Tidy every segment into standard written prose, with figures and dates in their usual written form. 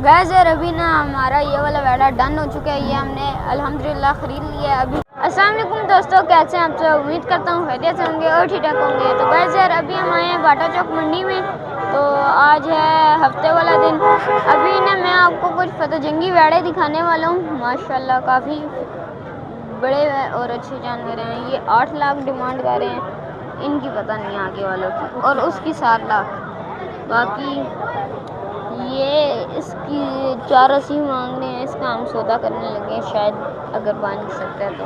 Gas यार अभी ना हमारा ये वाला वेड़ा डन हो चुका है। ये हमने अल्हम्दुलिल्लाह ख़रीद लिया है। अभी अस्सलाम वालेकुम दोस्तों, कैसे हैं आप सब? उम्मीद करता हूँ खैरियत से होंगे और ठीक ठाक होंगे। तो गैस यार अभी हम आए हैं बाटा चौक मंडी में। तो आज है हफ्ते वाला दिन। अभी ना मैं आपको कुछ फतजंगी वेड़े दिखाने वाला हूँ। माशाल्लाह काफ़ी बड़े और अच्छे जानवर हैं। ये 8 लाख डिमांड कर रहे हैं, इनकी पता नहीं आगे वालों की, और उसकी 7 लाख। बाकी ये इसकी 480 मांग रहे हैं। इसका हम सौदा करने लगे शायद, अगर बन सकता है तो।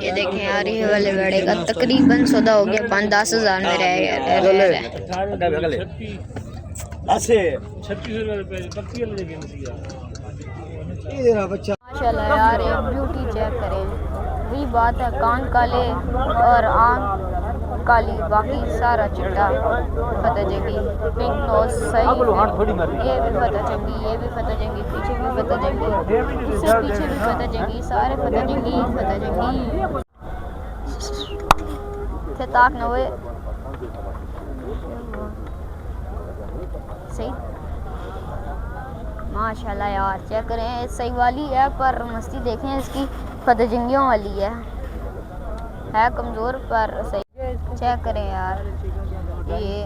ये देखें यार, ये वाले वेड़े का तकरीबन सौदा हो गया 5-10 हज़ार में रह गया। माशाल्लाह यार, ये ब्यूटी चेक करें। वही बात है, कान काले और आँख काली, बाकी सारा चिट्टा। फतजंगी पिंक नोज सही। ये भी फतजंगी, ये भी फतजंगी, पीछे भी फतजंगी, इससे पीछे भी फतजंगी, सारे फतजंगी फतजंगी। ताक न हुए सही। माशाल्लाह यार चेक करें, सही वाली है पर मस्ती देखें इसकी, फतजंगियों वाली है कमज़ोर पर सही। चेक करें यार, ये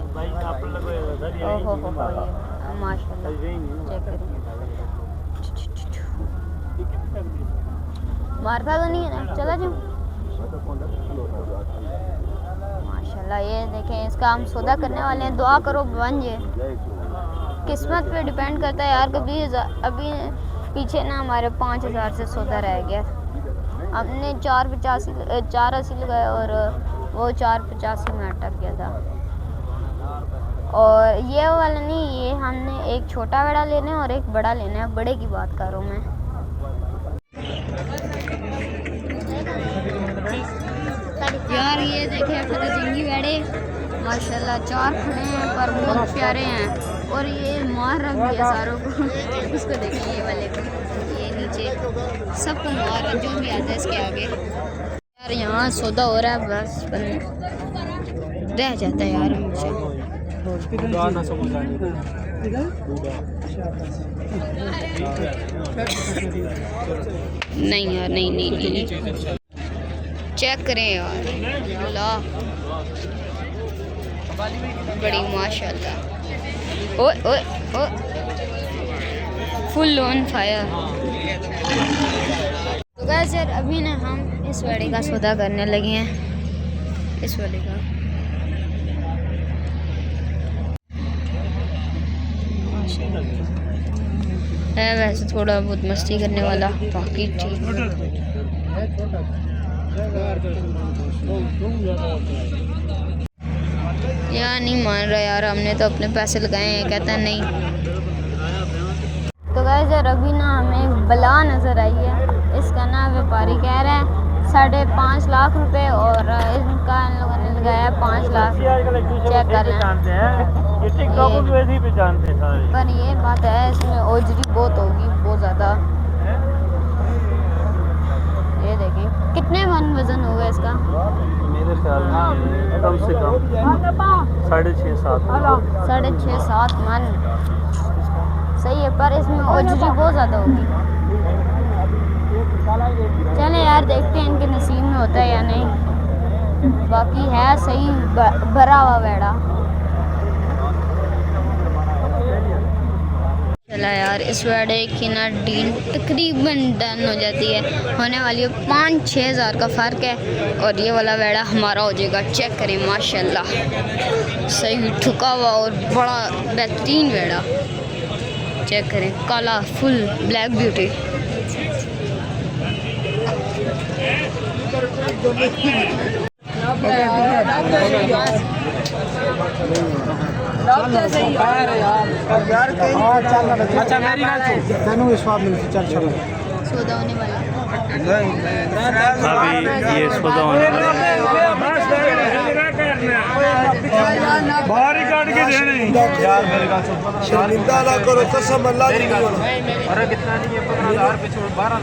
ओहो हो ये माशाल्लाह चेक करें। मारता तो नहीं है ना, चला जाओ। माशाल्लाह ये देखें, इसका हम सौदा करने वाले हैं। दुआ करो बन जाए, किस्मत पे डिपेंड करता है यार। कभी अभी पीछे ना हमारे 5,000 से सौदा रह गया। हमने 480 लगाया और वो 485 में अटक गया था। और ये वाला नहीं, ये हमने एक छोटा वेड़ा लेना है और एक बड़ा लेना है। बड़े की बात कर रहा हूँ मैं। यार ये देखे फतजंगी वेड़े माशाल्लाह 4 खड़े हैं पर बहुत प्यारे हैं। और ये मार रहा है सारों को। उसको देखिए, ये वाले को, ये नीचे सबको मार रहा, जो भी आता है इसके आगे। यार यहाँ सौदा हो रहा है, बस रह जाता है यार मुझे। नहीं यार, नहीं चेक करें यार, ला बड़ी माशाल्लाह। ओए ओए ओए, फुल ऑन फायर। तो गाइस यार अभी ना हम इस वेड़े का सौदा करने लगे हैं, इस वेड़े का। है वैसे थोड़ा बहुत मस्ती करने वाला, बाकी ठीक यार। नहीं मान रहा यार, हमने तो अपने पैसे लगाए हैं, कहता है नहीं। तो गाइस यार अभी ना हमें बला नज़र आई है। इसका ना व्यापारी कह रहा है 5.5 लाख रुपए और इनका इन लोगों ने लगाया 5 लाख। चेक कर लें, पर ये बात है इसमें ओजरी बहुत होगी, बहुत ज़्यादा। ये देखें कितने मन वजन होगा इसका? मेरे ख्याल में कम से कम 6.5-7 मन सही है, पर इसमें ओजरी बहुत ज़्यादा होगी। चले यार देखते हैं इनके नसीब में होता है या नहीं। बाकी है सही भरा हुआ वेड़ा। चला यार, इस वेड़े की ना डील तकरीबन डन हो जाती है, होने वाली है। 5-6 हज़ार का फ़र्क है और ये वाला वेड़ा हमारा हो जाएगा। चेक करें माशाल्लाह, सही ठुका हुआ और बड़ा बेहतरीन वेड़ा। चेक करें, काला फुल ब्लैक ब्यूटी। अच्छा मेरी सौदा होने वाला अभी ये सौदा होने वाला है। करने बाहर ही काट के देने यार मेरे का शर्मिंदा ना करो कसम अल्लाह की नहीं होना अरे कितना नहीं है 15,000 पे छोड़ 12,000 आ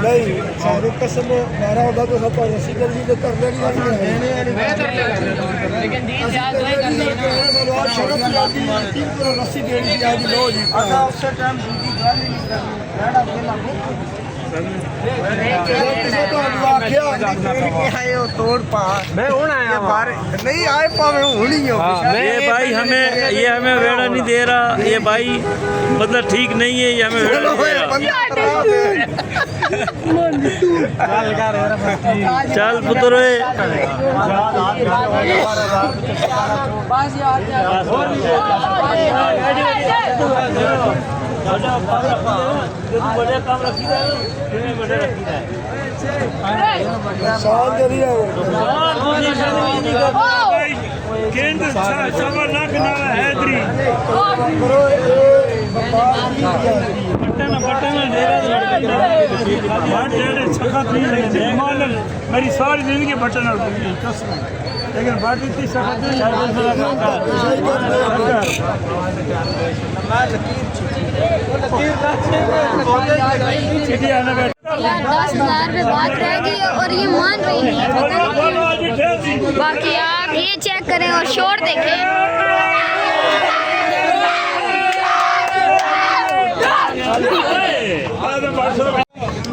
नहीं सारे कसम 12 होगा तो सब रसी जल्दी से कर लेनी रस्सी देनी थी आज लो जी उससे टाइम दूसरी गाली नहीं करनी बेड़ा खेला तोड़ पा मैं हूं आया नहीं आए पावे होनी हो ये भाई हमें वेड़ा नहीं दे रहा ये भाई मतलब ठीक नहीं है ये हमें वेड़ा नहीं दे रहा चल पुत्र केंद्र सभा लाख नाला हैदरी मेरी सारी जिंदगी बटन लेकिन बात इतनी सख्त यार 10,000 पे बात रह गई है और ये मान रही नहीं है बाकी आप ये चेक करें और शोर देखें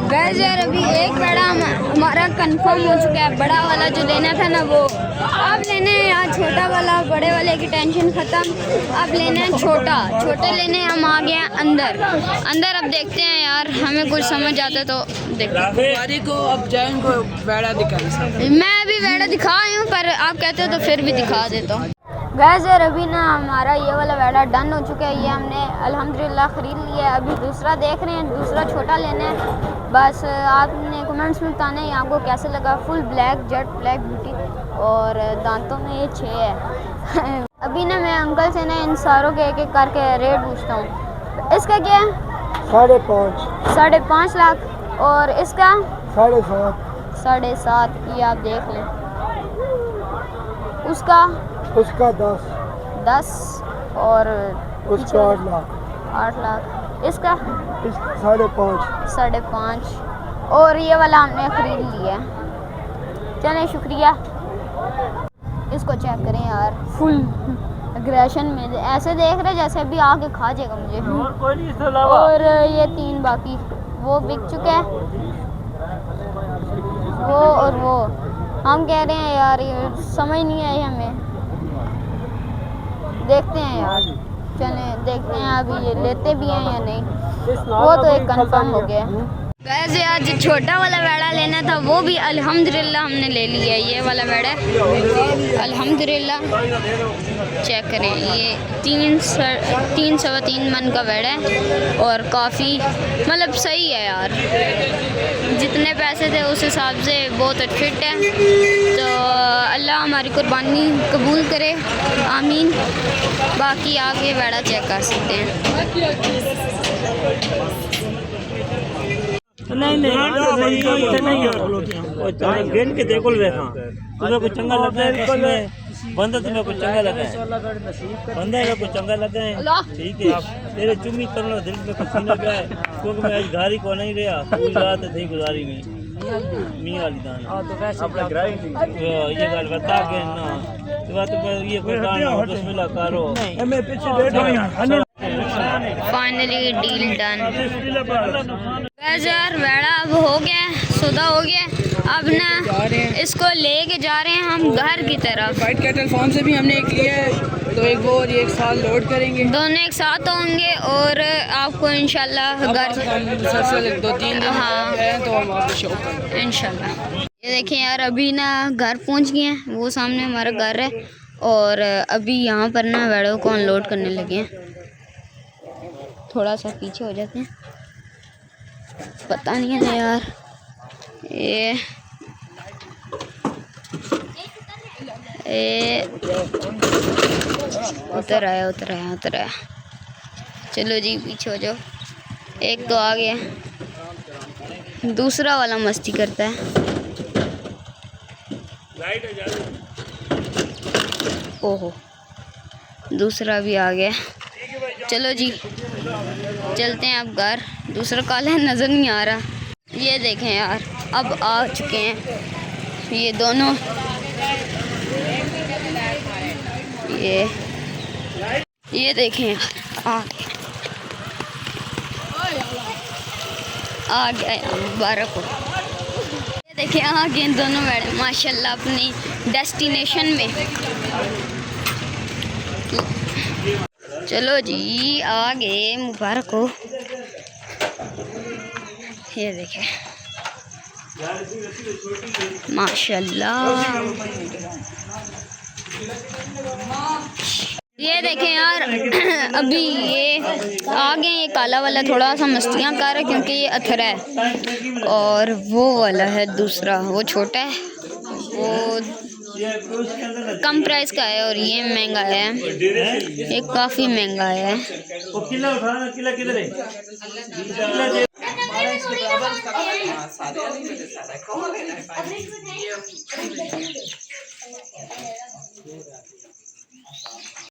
वैसे यार अभी एक बड़ा हमारा कंफर्म हो चुका है बड़ा वाला जो लेना था ना वो अब लेने हैं यार छोटा वाला बड़े वाले की टेंशन ख़त्म अब लेना है छोटे लेने हम आ गए हैं अंदर अब देखते हैं यार हमें कुछ समझ आता तो देखते हैं को अब जाए उनको वेड़ा दिखा मैं अभी वेड़ा दिखा आई हूँ पर आप कहते हो तो फिर भी दिखा देता हूँ गैस यार अभी ना हमारा ये वाला वेड़ा डन हो चुका है ये हमने अल्हम्दुलिल्लाह ख़रीद लिया है अभी दूसरा देख रहे हैं दूसरा छोटा लेना है बस आपने कमेंट्स में बताना है आपको कैसे लगा full black jet black beauty और दांतों में ये 6 है अभी ना मैं अंकल से ना इन सारों के एक एक करके रेट पूछता हूँ इसका क्या है 5.5 5.5 लाख और इसका 7.5 7.5 ये आप देख लें उसका 10 और उसका 8 लाख इसका 5.5 और ये वाला हमने ख़रीद लिया चलें शुक्रिया इसको चेक करें यार फुल अग्रेशन में ऐसे देख रहे जैसे अभी आके खा जाएगा मुझे और ये 3 बाकी वो बिक चुके हैं वो और वो हम कह रहे हैं यार ये समझ नहीं आई हमें देखते हैं यार चलें देखते हैं अभी ये लेते भी हैं या नहीं वो तो एक कंफर्म हो गया वैसे आज छोटा वाला वेड़ा लेना था वो भी अल्हम्दुलिल्लाह हमने ले लिया ये वाला वेड़ा अल्हम्दुलिल्लाह चेक करें ये 3 मन का वेड़ा है और काफ़ी मतलब सही है यार जितने पैसे थे उस हिसाब से बहुत फिट है तो अल्लाह हमारी कुर्बानी कबूल करे आमीन बाकी आगे वेड़ा चेक कर सकते हैं नहीं गेंद के देखो देखा तुम्हें कुछ चंगा लगा है इसमें बंदा तुम्हें कुछ चंगा लगा है बंदा है कुछ चंगा लगा है ठीक है तेरे चुम्मी करना दिल में पसीना गया है क्योंकि मैं आज घारी को नहीं रहा पूरी रात थी गुजारी में मी वाली दान ये गाल बता के ना तो बात ये कोई गाना बिस्मिल्लाह करो मैं पीछे बैठा हूं फाइनली डील डन यार वेड़ा अब हो गया सौदा हो गया अब ना इसको लेके जा रहे हैं हम घर की तरफ वाइट कैटल फार्म से भी हमने एक लिया है तो एक वो और एक साथ लोड करेंगे दोनों एक साथ होंगे और आपको इंशाल्लाह घर 2-3 दिन हाँ तो हम आपको शो करेंगे इंशाल्लाह ये देखें यार अभी ना घर पहुंच गए हैं वो सामने हमारा घर है और अभी यहाँ पर ना वेड़ों को अनलोड करने लगे हैं थोड़ा सा पीछे हो जाते हैं पता नहीं है यार ये उतर आया चलो जी पीछे हो जाओ एक तो आ गया दूसरा वाला मस्ती करता है ओहो दूसरा भी आ गया। चलो जी चलते हैं अब घर। दूसरा काला नज़र नहीं आ रहा। ये देखें यार अब आ चुके हैं ये दोनों। ये देखें यार आ गया यार मुबारक हो। ये देखें आ गए दोनों बैठे माशाल्लाह अपनी डेस्टिनेशन में। चलो जी आ गए मुबारक हो। ये देखें माशाल्लाह। ये देखें यार अभी ये आ गए। ये काला वाला थोड़ा सा मस्तियाँ कर रहा है क्योंकि ये अथरा है और वो वाला है दूसरा वो छोटा है, वो कम प्राइस का है और ये महंगा है। ये काफ़ी महंगा है। वो किला उठाना, किला किधर है? किला दे।